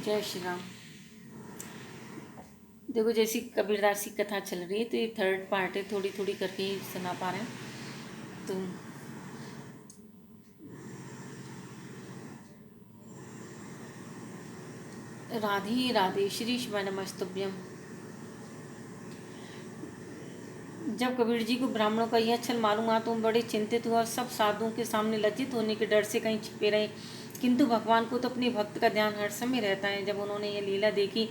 जय श्री राम। देखो, जैसी कबीरदास की कथा चल रही है तो ये थर्ड पार्ट है, थोड़ी थोड़ी करके ही सुना पा रहे हैं। तो राधे राधे श्री शिवाय नमस्तुभ्यम। जब कबीर जी को ब्राह्मणों का यह छल मालूम हुआ तो वो बड़े चिंतित हुआ और सब साधुओं के सामने लज्जित होने के डर से कहीं छिपे रहे। किंतु भगवान को तो अपने भक्त का ध्यान हर समय रहता है। जब उन्होंने यह लीला देखी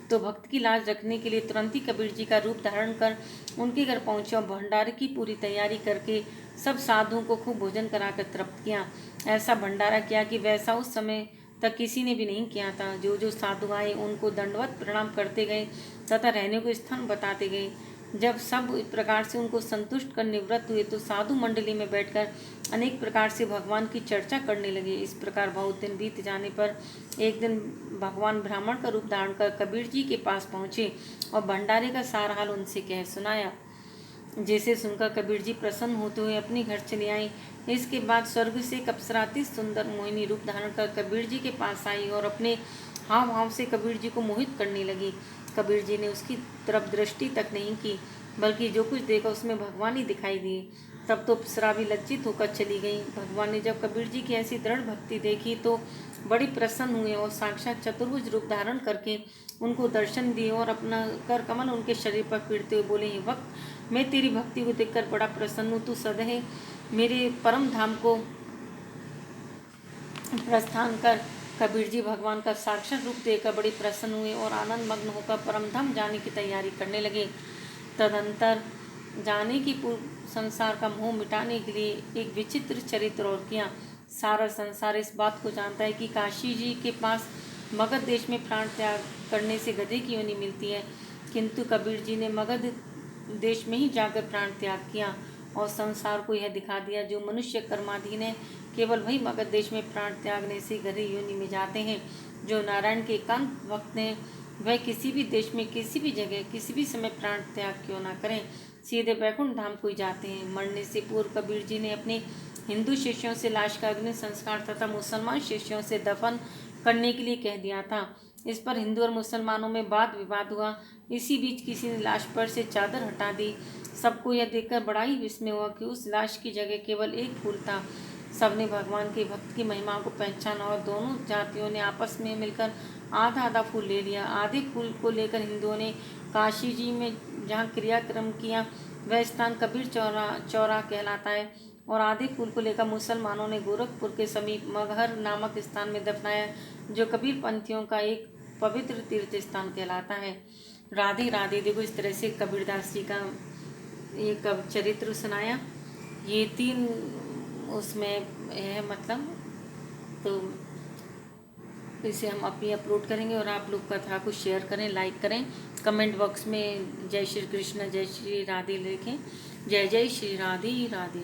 तो भक्त की लाज रखने के लिए तुरंत ही कबीर जी का रूप धारण कर उनके घर पहुंचे और भंडारे की पूरी तैयारी करके सब साधुओं को खूब भोजन कराकर तृप्त किया। ऐसा भंडारा किया कि वैसा उस समय तक किसी ने भी नहीं किया था। जो जो साधु आए उनको दंडवत प्रणाम करते गए तथा रहने को स्थान बताते गए। जब सब इस प्रकार से उनको संतुष्ट कर निवृत्त हुए तो साधु मंडली में बैठकर अनेक प्रकार से भगवान की चर्चा करने लगे। इस प्रकार बहुत दिन बीत जाने पर एक दिन भगवान ब्राह्मण का रूप धारण कर कबीर जी के पास पहुँचे और भंडारे का सारा हाल उनसे कह सुनाया। जैसे सुनकर कबीर जी प्रसन्न होते हुए अपने घर चले आए। इसके बाद स्वर्ग से एक अप्सराती सुंदर मोहिनी रूप धारण कर कबीर जी के पास आई और अपने हाव भाव से कबीर जी को मोहित करने लगी। कबीर जी ने उसकी तरफ दृष्टि तक नहीं की, बल्कि जो कुछ देखा उसमें भगवान ही दिखाई दिए। तब तो अप्सरा भी लज्जित होकर चली गई। भगवान ने जब कबीर जी की ऐसी दृढ़ भक्ति देखी तो बड़ी प्रसन्न हुए और साक्षात चतुर्भुज रूप धारण करके उनको दर्शन दिए और अपना कर कमल उनके शरीर पर पीड़ते हुए बोले, हे भक्त, मैं तेरी भक्ति को देखकर बड़ा प्रसन्न हूँ। तू सदैव मेरे परम धाम को प्रस्थान कर। कबीर जी भगवान का साक्षात रूप देखकर बड़े प्रसन्न हुए और आनंद मग्न होकर परम धाम जाने की तैयारी करने लगे। तदंतर जाने की पूर्व संसार का मोह मिटाने के लिए एक विचित्र चरित्र और किया। सारा संसार इस बात को जानता है कि काशी जी के पास मगध देश में प्राण त्याग करने से गधे की योनि मिलती है, किंतु कबीर जी ने मगध देश में ही जाकर प्राण त्याग किया और संसार को यह दिखा दिया जो मनुष्य कर्माधीन है केवल वही मगध देश में प्राण त्यागने से गधे योनि में जाते हैं। जो नारायण के एकांत भक्त हैं वह किसी भी देश में किसी भी जगह किसी भी समय प्राण त्याग क्यों ना करें, सीधे वैकुंठ धाम को ही जाते हैं। मरने से पूर्व कबीर जी ने अपने हिंदू शिष्यों से लाश का अग्नि संस्कार तथा मुसलमान शिष्यों से दफन करने के लिए कह दिया था। इस पर हिंदू और मुसलमानों में वाद विवाद हुआ। इसी बीच किसी ने लाश पर से चादर हटा दी। सबको यह देखकर बड़ा ही विस्मय हुआ कि उस लाश की जगह केवल एक फूल था। सबने भगवान के भक्त की महिमा को पहचाना और दोनों जातियों ने आपस में मिलकर आधा आधा फूल ले लिया। आधे फूल को लेकर हिंदुओं ने काशी जी में जहाँ क्रियाक्रम किया वह स्थान कबीर चौरा कहलाता है और आधे फूल को लेकर मुसलमानों ने गोरखपुर के समीप मगहर नामक स्थान में दफनाया, जो कबीर पंथियों का एक पवित्र तीर्थ स्थान कहलाता है। राधे राधे। देखो, इस तरह से कबीरदास जी का एक चरित्र सुनाया। ये 3 उसमें है मतलब, तो इसे हम अभी अपलोड करेंगे और आप लोग कथा को शेयर करें, लाइक करें, कमेंट बॉक्स में जय श्री कृष्ण जय श्री राधे लिखें। जय जय श्री राधे राधे।